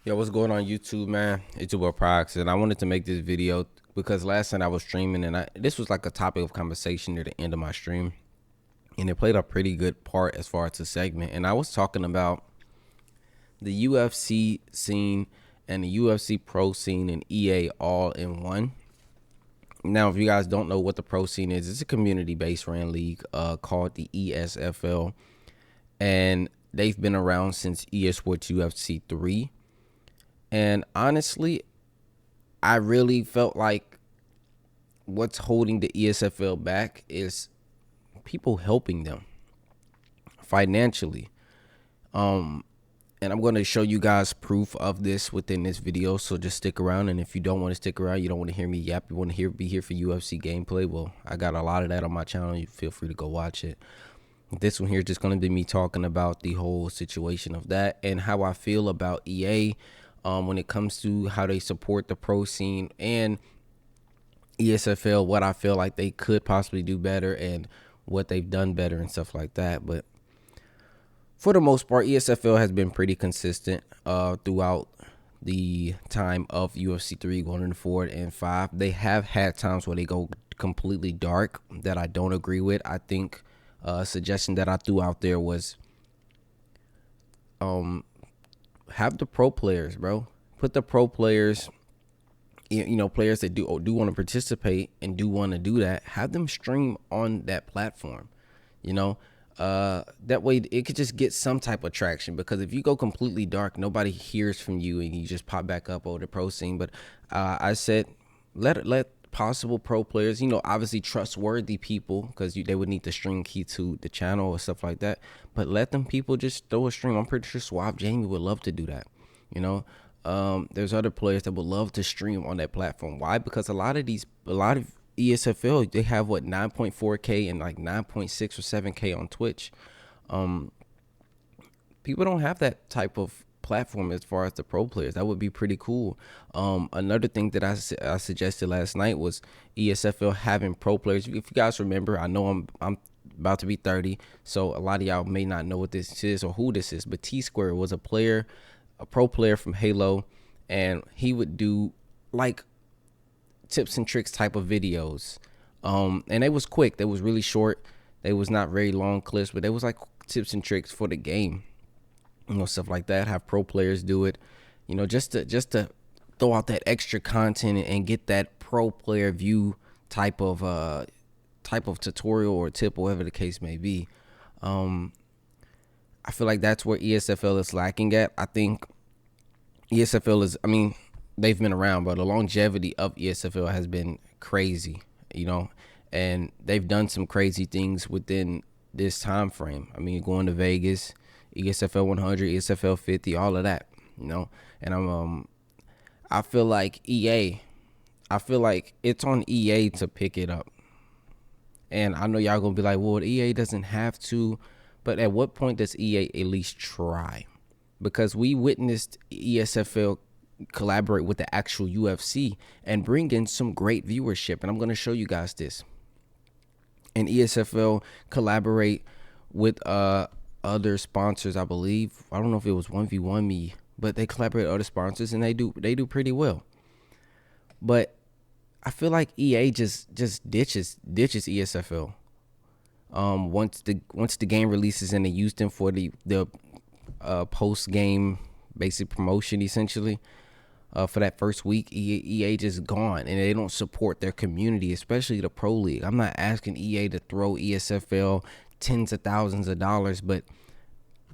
Yo, what's going on YouTube, man? It's your boy Pryoxis, and I wanted to make this video because last night I was streaming, and this was like a topic of conversation near the end of my stream, and it played a pretty good part as far as the segment. And I was talking about the UFC scene and the UFC pro scene and EA all in one. Now, if you guys don't know what the pro scene is, it's a community-based ran league called the ESFL, and they've been around since EA Sports UFC 3. And honestly, I really felt like what's holding the ESFL back is people helping them financially. And I'm going to show you guys proof of this within this video. So just stick around. And if you don't want to stick around, you don't want to hear me yap, you want to be here for UFC gameplay, well, I got a lot of that on my channel. You feel free to go watch it. This one here is just going to be me talking about the whole situation of that and how I feel about EA when it comes to how they support the pro scene and ESFL, what I feel like they could possibly do better and what they've done better and stuff like that. But for the most part, ESFL has been pretty consistent throughout the time of UFC 3 going 4 and 5. They have had times where they go completely dark that I don't agree with. I think a suggestion that I threw out there was have the pro players, bro. Put the pro players, players that do want to participate and do want to do that, have them stream on that platform. That way it could just get some type of traction, because if you go completely dark, nobody hears from you and you just pop back up over the pro scene. But I said let possible pro players, obviously trustworthy people, because they would need the stream key to the channel or stuff like that, but let them people just throw a stream. I'm pretty sure Suave Jamie would love to do that. There's other players that would love to stream on that platform. Why? Because a lot of ESFL, they have 9.4K and like 9.6 or 7K on Twitch. People don't have that type of platform as far as the pro players. That would be pretty cool. Another thing that I suggested last night was ESFL having pro players. If you guys remember, I know I'm about to be 30, so a lot of y'all may not know what this is or who this is, but T Square was a pro player from Halo, and he would do like tips and tricks type of videos. And they was quick. They was really short. They was not very long clips, but they was like tips and tricks for the game. Stuff like that. Have pro players do it. Just to throw out that extra content and get that pro player view type of tutorial or tip, or whatever the case may be. I feel like that's where ESFL is lacking at. I think ESFL is, they've been around, but the longevity of ESFL has been crazy, and they've done some crazy things within this time frame. Going to Vegas, ESFL 100, ESFL 50, all of that, and I feel like it's on EA to pick it up. And I know y'all gonna be like, well, EA doesn't have to, but at what point does EA at least try? Because we witnessed ESFL collaborate with the actual UFC and bring in some great viewership, and I'm gonna show you guys this. And ESFL collaborate with other sponsors, I believe. I don't know if it was 1v1 me, but they collaborate with other sponsors, and they do pretty well. But I feel like EA just ditches ESFL. Once the game releases and they use them for the post game basic promotion, essentially, for that first week, EA just gone, and they don't support their community, especially the pro league. I'm not asking EA to throw ESFL tens of thousands of dollars, but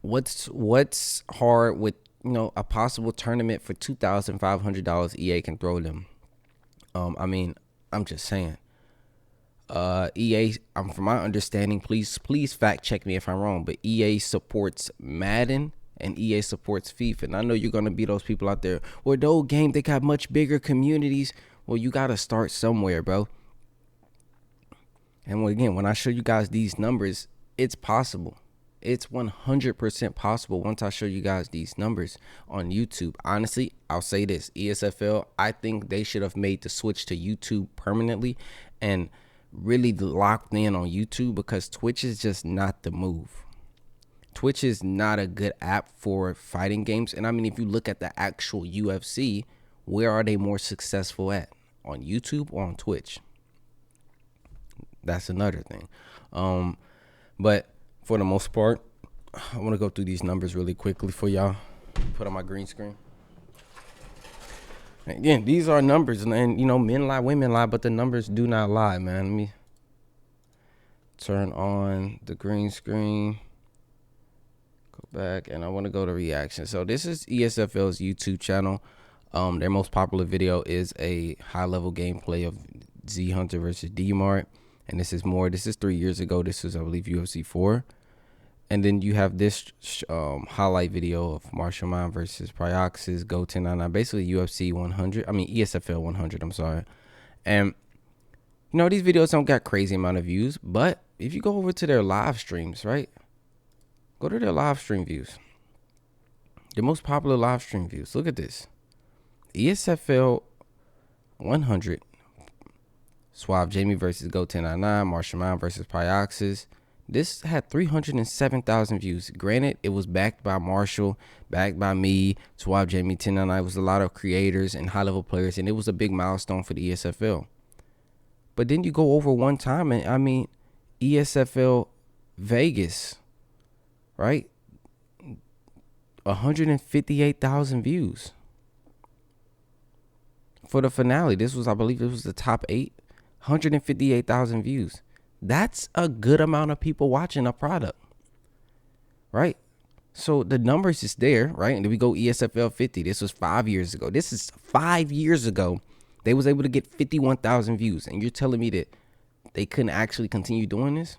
what's hard with a possible tournament for $2,500 EA can throw them. I'm just saying. EA, from my understanding, please fact check me if I'm wrong, but EA supports Madden and EA supports FIFA. And I know you're gonna be those people out there, well, those games, they got much bigger communities. Well, you gotta start somewhere, bro. And again, when I show you guys these numbers, it's possible. It's 100% possible once I show you guys these numbers on YouTube. Honestly, I'll say this. ESFL, I think they should have made the switch to YouTube permanently and really locked in on YouTube, because Twitch is just not the move. Twitch is not a good app for fighting games. And I mean, if you look at the actual UFC, where are they more successful at? On YouTube or on Twitch? That's another thing. But for the most part, I want to go through these numbers really quickly for y'all. Put on my green screen. Again, these are numbers, and you know, men lie, women lie, but the numbers do not lie, man. Let me turn on the green screen. Go back, and I want to go to reaction. So this is ESFL's YouTube channel. Their most popular video is a high-level gameplay of Z Hunter versus D-Mart, and this is 3 years ago. This was, I believe, UFC 4. And then you have this highlight video of Martial Mind versus Pryoxis, Go 1099, basically UFC 100. I mean, ESFL 100, I'm sorry. And, you know, these videos don't got crazy amount of views, but if you go over to their live streams, right? Go to their live stream views. The most popular live stream views. Look at this. ESFL 100. Suave Jamie versus Go 1099, Martial Mind versus Pryoxis. This had 307,000 views. Granted, it was backed by Marshall, backed by me, Suave Jamie 1099. It was a lot of creators and high-level players, and it was a big milestone for the ESFL. But then you go over one time, and I mean, ESFL Vegas, right? 158,000 views for the finale. This was, I believe, it was the top 8. 158,000 views. That's a good amount of people watching a product, right? So the numbers is there, right? And then we go ESFL 50. This was 5 years ago. This is 5 years ago. They was able to get 51,000 views. And you're telling me that they couldn't actually continue doing this?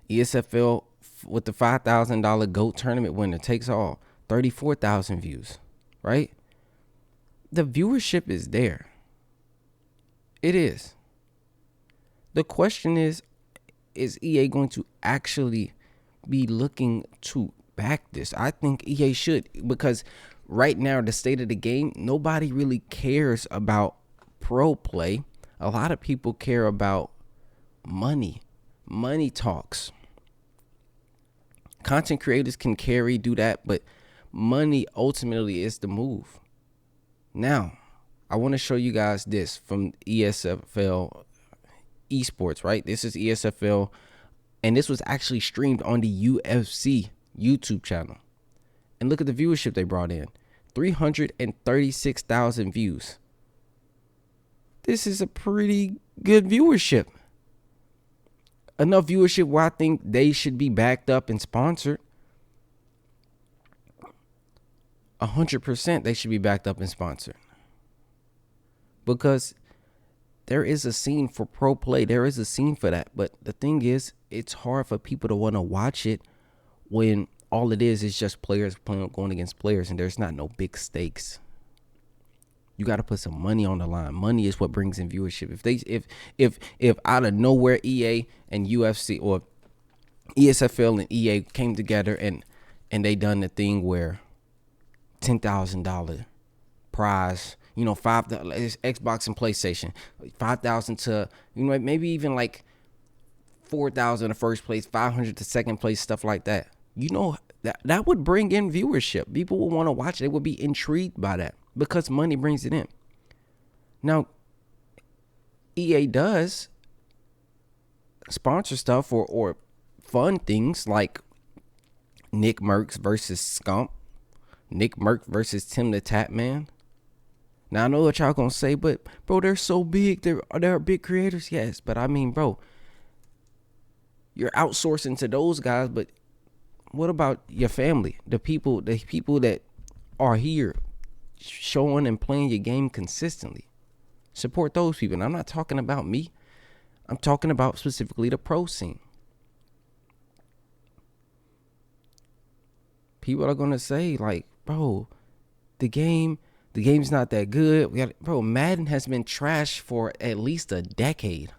ESFL with the $5,000 GOAT tournament winner takes all, 34,000 views, right? The viewership is there. It is. The question is EA going to actually be looking to back this? I think EA should, because right now, the state of the game, nobody really cares about pro play. A lot of people care about money. Money talks. Content creators can do that, but money ultimately is the move. Now, I want to show you guys this from ESFL Esports, right? This is ESFL, and this was actually streamed on the UFC YouTube channel. And look at the viewership they brought in. 336,000 views. This is a pretty good viewership. Enough viewership where I think they should be backed up and sponsored. 100% they should be backed up and sponsored. Because there is a scene for pro play. There is a scene for that. But the thing is, it's hard for people to want to watch it when all it is just players going against players, and there's not no big stakes. You got to put some money on the line. Money is what brings in viewership. If out of nowhere EA and UFC or ESFL and EA came together and they done the thing where $10,000 prize, you know, $5,000 Xbox and PlayStation, $5,000 to, you know, maybe even like $4,000 to first place, $500 to second place, stuff like that. You know, that would bring in viewership. People would want to watch it. They would be intrigued by that because money brings it in. Now, EA does sponsor stuff or fun things like Nick Merckx versus Scump, Nick Merckx versus Tim the Tap Man. Now, I know what y'all gonna say, but bro, they're so big. They're big creators, yes. But I mean, bro, you're outsourcing to those guys, but what about your family? The people that are here showing and playing your game consistently. Support those people. And I'm not talking about me. I'm talking about specifically the pro scene. People are gonna say, like, bro, the game's not that good. Bro, Madden has been trashed for at least a decade.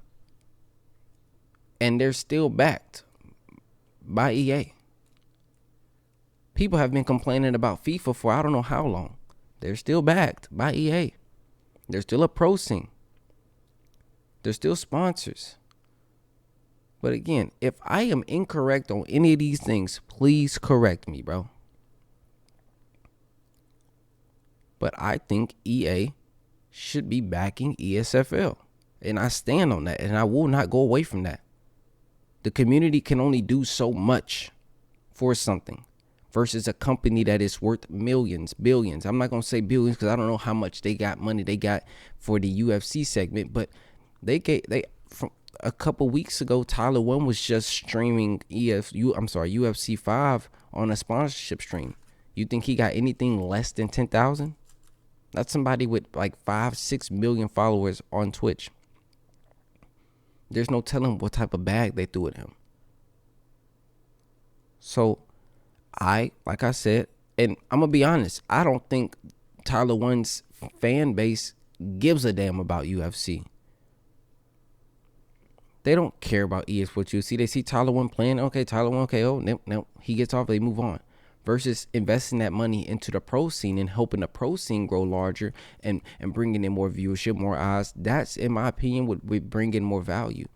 And they're still backed by EA. People have been complaining about FIFA for I don't know how long. They're still backed by EA. They're still a pro scene. They're still sponsors. But again, if I am incorrect on any of these things, please correct me, bro. But I think EA should be backing ESFL. And I stand on that. And I will not go away from that. The community can only do so much for something versus a company that is worth millions, billions. I'm not going to say billions because I don't know how much money they got for the UFC segment. But from a couple weeks ago, Tyler One was just streaming UFC 5 on a sponsorship stream. You think he got anything less than 10,000? That's somebody with like 5-6 million followers on Twitch. There's no telling what type of bag they threw at him. So like I said, and I'm going to be honest, I don't think Tyler One's fan base gives a damn about UFC. They don't care about EA Sports UFC. They see Tyler One playing. Okay, Tyler One, okay, oh, no. He gets off, they move on. Versus investing that money into the pro scene and helping the pro scene grow larger and bringing in more viewership, more eyes. That's, in my opinion, would bring in more value.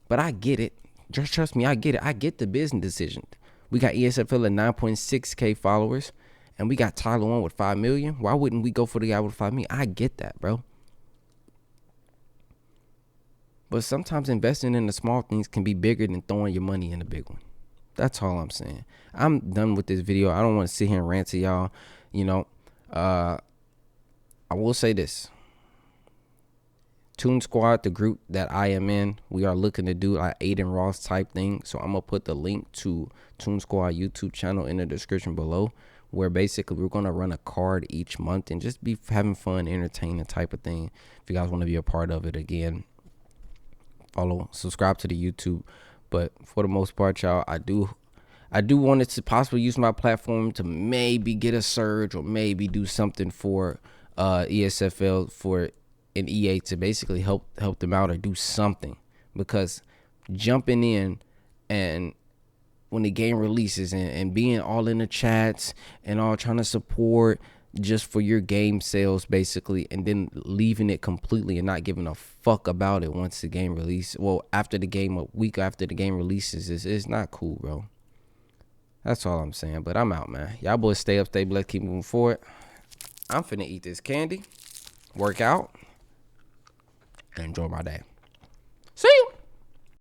But I get it. Just trust me, I get it. I get the business decision. We got ESFL at 9.6K followers, and we got Tyler One with 5 million. Why wouldn't we go for the guy with 5 million? I get that, bro. But sometimes investing in the small things can be bigger than throwing your money in the big one. That's all I'm saying. I'm done with this video. I don't want to sit here and rant to y'all. I will say this. Toon Squad, the group that I am in, we are looking to do like Aiden Ross type thing. So I'm going to put the link to Toon Squad YouTube channel in the description below, where basically we're going to run a card each month and just be having fun, entertaining type of thing. If you guys want to be a part of it, again, subscribe to the YouTube. But for the most part, y'all, I do want it to possibly use my platform to maybe get a surge or maybe do something for ESFL for an EA to basically help them out or do something. Because jumping in and when the game releases and being all in the chats and all trying to support just for your game sales basically, and then leaving it completely and not giving a fuck about it once the game releases. Well, after the game, a week after the game releases, it's not cool, bro. That's all I'm saying. But I'm out, man. Y'all boys stay up, stay blessed, keep moving forward. I'm finna eat this candy, work out, and enjoy my day. See you.